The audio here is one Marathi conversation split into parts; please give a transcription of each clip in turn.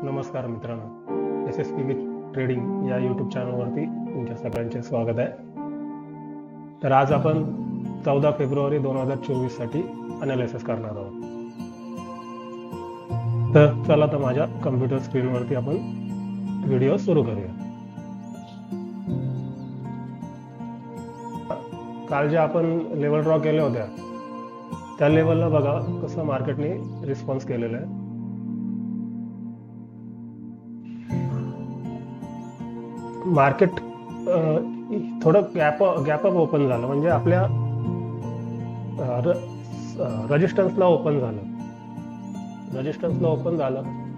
नमस्कार मित्रांनो, SSP विथ ट्रेडिंग या यूट्यूब चॅनलवरती तुमच्या सगळ्यांचे स्वागत आहे. तर आज आपण 14 फेब्रुवारी 2024 साठी अनालिसिस करणार आहोत. तर चला तर माझ्या कम्प्युटर स्क्रीनवरती आपण व्हिडिओ सुरू करूया. काल जे आपण लेवल ड्रॉ केल्या होत्या त्या लेवलला बघा कसं मार्केटने रिस्पॉन्स केलेला आहे. मार्केट थोडं गॅप अप ओपन झालं, म्हणजे आपल्या रेजिस्टन्सला ओपन झालं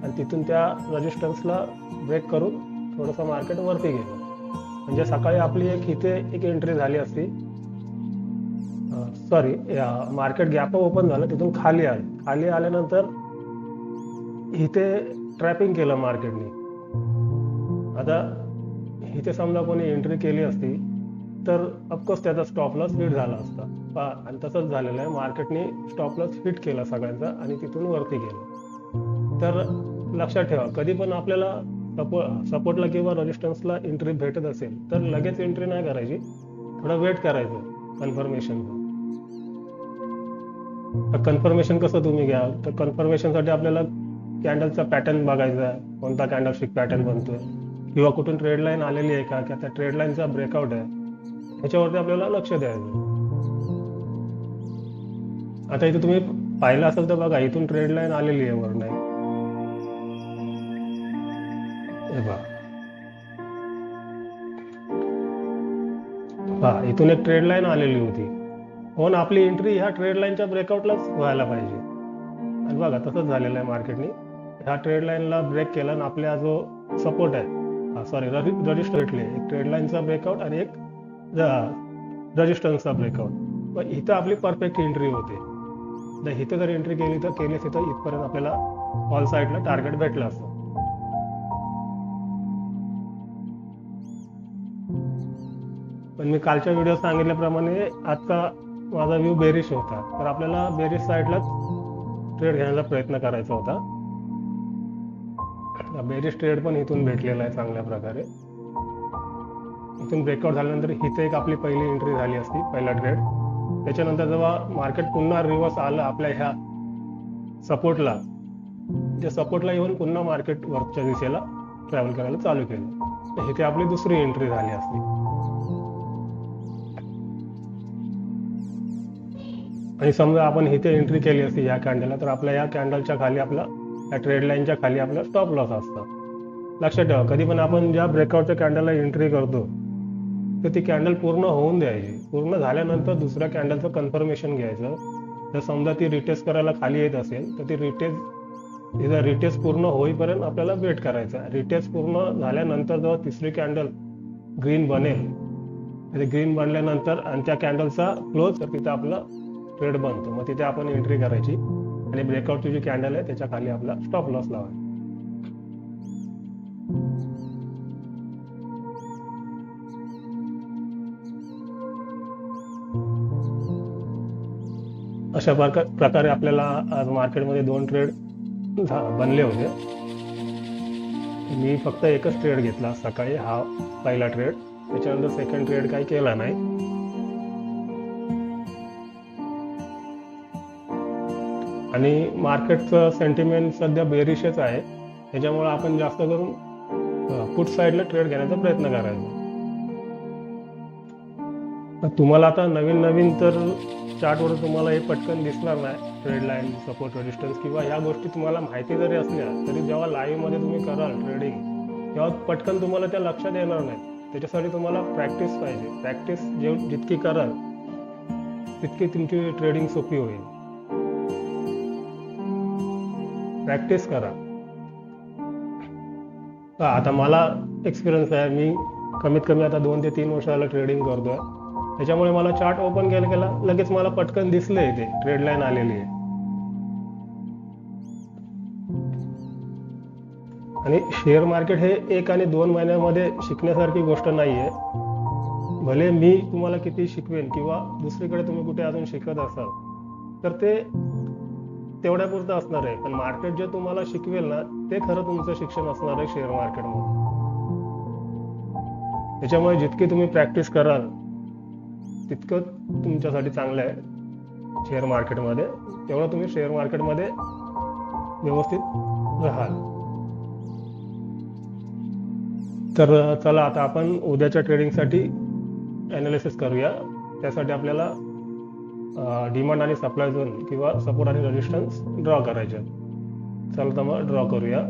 आणि तिथून त्या रेजिस्टन्सला ब्रेक करून थोडंसं मार्केट वरती गेलं. म्हणजे सकाळी आपली एक एंट्री झाली असती. मार्केट गॅप ओपन झालं, तिथून खाली आल्यानंतर इथे ट्रॅपिंग केलं मार्केटने. आता इथे समजा कोणी एंट्री केली असती तर ऑफकोर्स त्याचा स्टॉप लॉस हिट झाला असता, आणि तसंच झालेलं आहे. मार्केटने स्टॉप लॉस हिट केला सगळ्यांचा आणि तिथून वरती गेलं. तर लक्षात ठेवा, कधी पण आपल्याला सपोर्टला किंवा रेजिस्टन्सला एंट्री भेटत असेल तर लगेच एंट्री नाही करायची, थोडं वेट करायचं कन्फर्मेशनचं. कन्फर्मेशन कसं तुम्ही घ्याल, तर कन्फर्मेशनसाठी आपल्याला कॅन्डलचा पॅटर्न बघायचा आहे, कोणता कॅन्डलस्टिक पॅटर्न बनतोय किंवा कुठून ट्रेड लाईन आलेली आहे का, त्या ट्रेड लाईनचा ब्रेकआउट आहे, ह्याच्यावरती आपल्याला लक्ष द्यायचं. आता इथे तुम्ही पाहिलं असेल तर बघा, इथून ट्रेड लाईन आलेली आहे वर नाही, इथून एक ट्रेड लाईन आलेली होती. हो ना, आपली एंट्री ह्या ट्रेड लाईनच्या ब्रेकआउटलाच व्हायला पाहिजे. आणि बघा तसंच झालेलं आहे. मार्केटने ह्या ट्रेड लाईनला ब्रेक केला आणि आपला जो सपोर्ट आहे, रजिस्टर भेटले, एक ट्रेड लाईनचा ब्रेकआउट आणि एक रेजिस्टन्सचा ब्रेकआउट. पण इथं आपली परफेक्ट एंट्री होते. तर इथं जर एंट्री केली तर इथपर्यंत आपल्याला ऑल साईडला टार्गेट भेटलं असतं. पण मी कालच्या व्हिडिओ सांगितल्याप्रमाणे आजचा माझा व्ह्यू बेरिश होता, तर आपल्याला बेरिश साईडलाच ट्रेड घेण्याचा प्रयत्न करायचा होता. बेरिश ट्रेड पण इथून भेटलेला आहे चांगल्या प्रकारे. इथून ब्रेकआउट झाल्यानंतर इथे एक आपली पहिली एंट्री झाली असती, पहिला ट्रेड. त्याच्यानंतर जेव्हा मार्केट पुन्हा रिव्हर्स आलं आपल्या ह्या सपोर्टला, त्या सपोर्टला येऊन पुन्हा मार्केट वरच्या दिशेला ट्रॅव्हल करायला चालू केलं, तर इथे आपली दुसरी एंट्री झाली असती. आणि समजा आपण इथे एंट्री केली असती या कॅन्डलला, तर आपल्या या कॅन्डलच्या खाली या ट्रेड लाईनच्या खाली आपला स्टॉप लॉस असता. लक्षात ठेवा, कधी पण आपण ज्या ब्रेकआउटच्या कॅन्डलला एंट्री करतो तर ती कॅन्डल पूर्ण होऊन द्यायची. पूर्ण झाल्यानंतर दुसऱ्या कॅन्डलचं कन्फर्मेशन घ्यायचं. जर समजा ती रिटेस्ट करायला खाली येत असेल तर ती रिटेस्ट पूर्ण होईपर्यंत आपल्याला वेट करायचा. रिटेस्ट पूर्ण झाल्यानंतर जेव्हा तिसरी कॅन्डल ग्रीन बनेल, ग्रीन बनल्यानंतर आणि त्या कॅन्डलचा क्लोज, तर तिथं आपला ट्रेड बनतो. मग तिथे आपण एंट्री करायची आणि ब्रेकआउटची जी कॅन्डल आहे त्याच्या खाली आपला स्टॉप लॉस लावायचा. अशा प्रकारे आपल्याला आज मार्केटमध्ये 2 ट्रेड बनले होते. मी फक्त एकच ट्रेड घेतला सकाळी, हा पहिला ट्रेड. त्याच्यानंतर सेकंड ट्रेड काही केला नाही. आणि मार्केटचं सेंटिमेंट सध्या बेरिशच आहे, त्याच्यामुळे आपण जास्त करून पुट साईडला ट्रेड घेण्याचा प्रयत्न करायचा. तुम्हाला आता नवीन तर चार्टवर तुम्हाला हे पटकन दिसणार नाही, ट्रेड लाईन, सपोर्ट, रेजिस्टन्स किंवा ह्या गोष्टी तुम्हाला माहिती जरी असल्या तरी जेव्हा लाईव्हमध्ये तुम्ही कराल ट्रेडिंग तेव्हा पटकन तुम्हाला त्या लक्षात येणार नाही. त्याच्यासाठी तुम्हाला प्रॅक्टिस पाहिजे. प्रॅक्टिस जितकी कराल तितकी तुमची ट्रेडिंग सोपी होईल. प्रॅक्टिस करा. आता मला एक्सपिरियन्स आहे, मी कमीत कमी आता 2 ते 3 वर्ष झालं ट्रेडिंग करतोय. त्याच्यामुळे मला चार्ट ओपन केला लगेच मला पटकन दिसले इथे ट्रेड लाईन आलेली आहे. आणि शेअर मार्केट हे 1 आणि 2 महिन्यामध्ये शिकण्यासारखी गोष्ट नाहीये. भले मी तुम्हाला किती शिकवेन किंवा दुसरीकडे तुम्ही कुठे अजून शिकत असाल तर ते तेवढ्यापुरतं असणार आहे, पण मार्केट जे तुम्हाला शिकवेल ना ते खरं तुमचं शिक्षण असणार आहे शेअर मार्केटमध्ये. त्याच्यामुळे जितकी तुम्ही प्रॅक्टिस कराल तितकं तुमच्यासाठी चांगलं आहे शेअर मार्केटमध्ये, तेवढं तुम्ही शेअर मार्केटमध्ये व्यवस्थित राहाल. तर चला आता आपण उद्याच्या ट्रेडिंगसाठी ॲनालिसिस करूया. त्यासाठी आपल्याला डिमांड आणि सप्लाय झोन किंवा सपोर्ट आणि रेजिस्टन्स ड्रॉ करायचे. चला तर मग ड्रॉ करूया.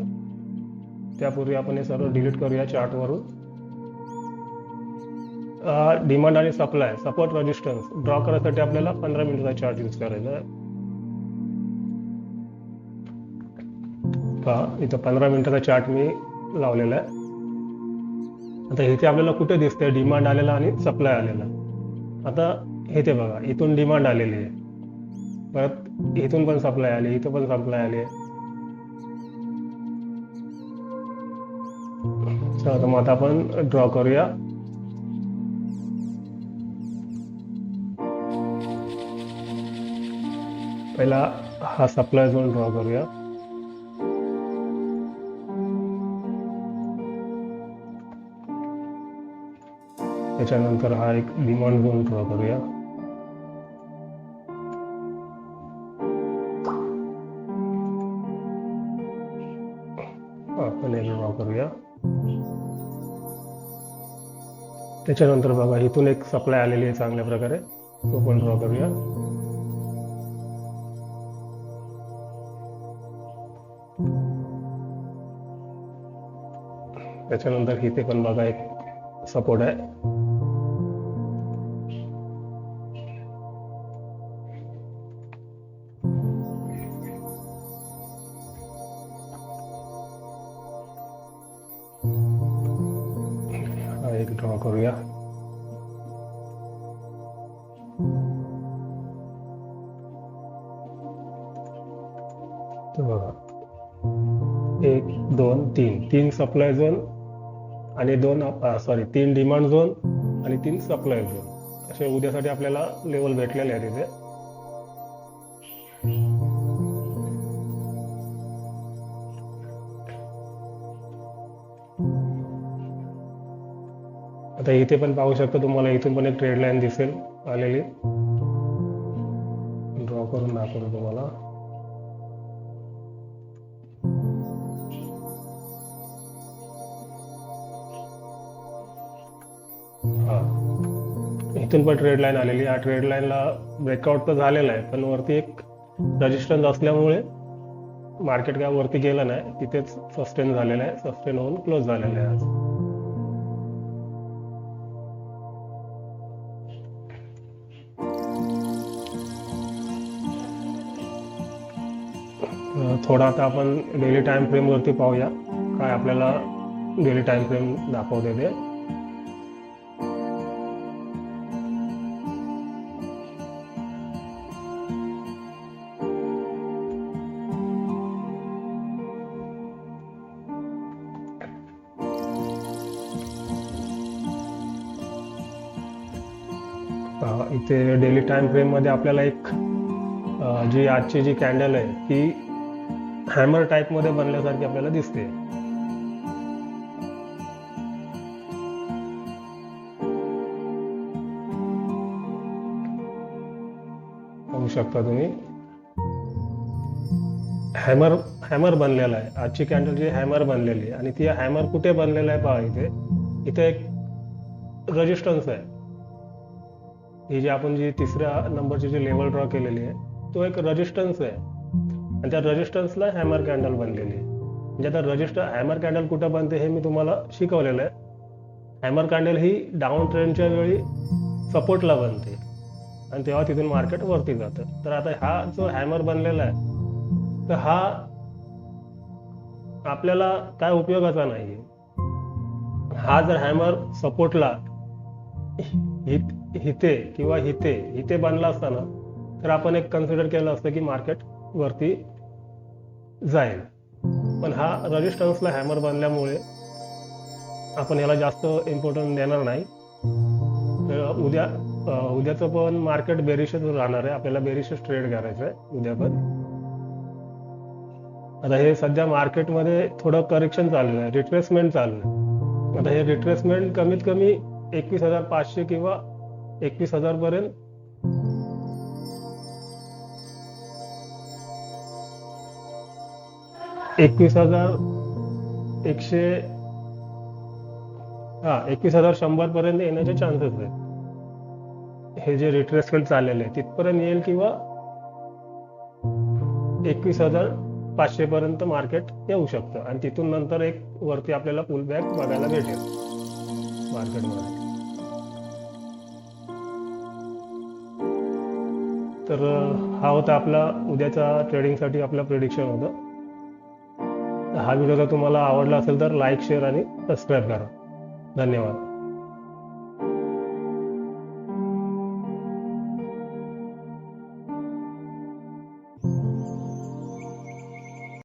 त्यापूर्वी आपण हे सर्व डिलीट करूया चार्टवरून. डिमांड आणि सप्लाय, सपोर्ट, रेजिस्टन्स ड्रॉ करण्यासाठी आपल्याला 15 मिनिटाचा चार्ट यूज करायचा आहे. पहा इथं 15 मिनिटाचा चार्ट मी लावलेला आहे. आता इथे आपल्याला कुठे दिसतंय डिमांड आलेला आणि सप्लाय आलेला. आता इथे बघा, इथून डिमांड आलेली आहे, परत इथून पण सप्लाय आली, इथं पण सप्लाय आली आहे. चला तर मग आता आपण ड्रॉ करूया. पहिला हा सप्लाय झोन ड्रॉ करूया. त्याच्यानंतर हा एक डिमांड झोन ड्रॉ करूया. आपण एक ड्रॉ करूया. त्याच्यानंतर बघा इथून एक सप्लाय आलेली आहे चांगल्या प्रकारे, तो पण ड्रॉ करूया. त्याच्यानंतर इथे पण बघा एक सपोर्ट आहे. हा एक ड्रॉ करूया. तर बघा 1 2 3 सप्लाय झोन आणि 3 डिमांड झोन आणि 3 सप्लाय झोन असे उद्यासाठी आपल्याला लेवल भेटलेले आहेत इथे. आता इथे पण पाहू शकता तुम्हाला, इथून पण एक ट्रेड लाईन दिसेल आलेली. ड्रॉ करून दाखवतो तुम्हाला. इथून पण ट्रेड लाईन आलेली. या ट्रेड लाईनला ब्रेकआउट तर झालेला आहे, पण वरती एक रेजिस्टन्स असल्यामुळे मार्केट काय वरती गेलं नाही, तिथेच सस्टेन झालेलं आहे. सस्टेन होऊन क्लोज झालेलं आहे आज. थोडा आता आपण डेली टाइम फ्रेम वरती पाहूया काय आपल्याला डेली टाइम फ्रेम दाखवते ते. इथे डेली टाइम फ्रेम मध्ये आपल्याला एक जी आजची जी कॅन्डल आहे ती हॅमर टाइप मध्ये बनल्यासारखी आपल्याला दिसते. पाहू शकता तुम्ही, हॅमर बनलेला आहे. आजची कॅन्डल जी हॅमर बनलेली आहे आणि ती हॅमर कुठे बनलेला आहे पहा, इथे एक रेजिस्टन्स आहे. ही जी आपण जी तिसऱ्या नंबरची जी लेवल ड्रॉ केलेली आहे तो एक रेजिस्टन्स आहे आणि त्या रेजिस्टन्सला हॅमर कॅन्डल बनलेली आहे. म्हणजे आता हॅमर कॅन्डल कुठं बनते हे मी तुम्हाला शिकवलेलं आहे. हॅमर कॅन्डल ही डाऊन ट्रेंडच्या वेळी सपोर्टला बनते आणि तेव्हा तिथून मार्केट वरती जातं. तर आता हा जो हॅमर बनलेला आहे तर हा आपल्याला काय उपयोगाचा नाही. हा जर हॅमर सपोर्टला इथे किंवा इथे बनला असताना तर आपण एक कन्सिडर केलं असतं की मार्केट वरती जाईल. पण हा रेजिस्टन्सला हॅमर बनल्यामुळे आपण याला जास्त इम्पॉर्टन्स देणार नाही. उद्याचं पण मार्केट बेरिशच राहणार आहे. आपल्याला बेरिशच ट्रेड करायचं आहे उद्या पण. आता हे सध्या मार्केटमध्ये थोडं करेक्शन चालू आहे, रिट्रेसमेंट चालू आहे. आता हे रिट्रेसमेंट कमीत कमी 21,500 किंवा 21,000 पर्यंत 21,100 21,100 पर्यंत येण्याचे चान्सेस आहेत. हे जे रिट्रेसमेंट चाललेलं आहे तिथपर्यंत येईल किंवा 21,500 पर्यंत मार्केट येऊ शकतं आणि तिथून नंतर एक वरती आपल्याला पुल बॅक बघायला भेटेल मार्केटमध्ये. तर हा होता आपला उद्याचा ट्रेडिंगसाठी आपला प्रेडिक्शन होतं. हा व्हिडिओ जर तुम्हाला आवडला असेल तर लाईक, शेअर आणि सबस्क्राईब करा. धन्यवाद.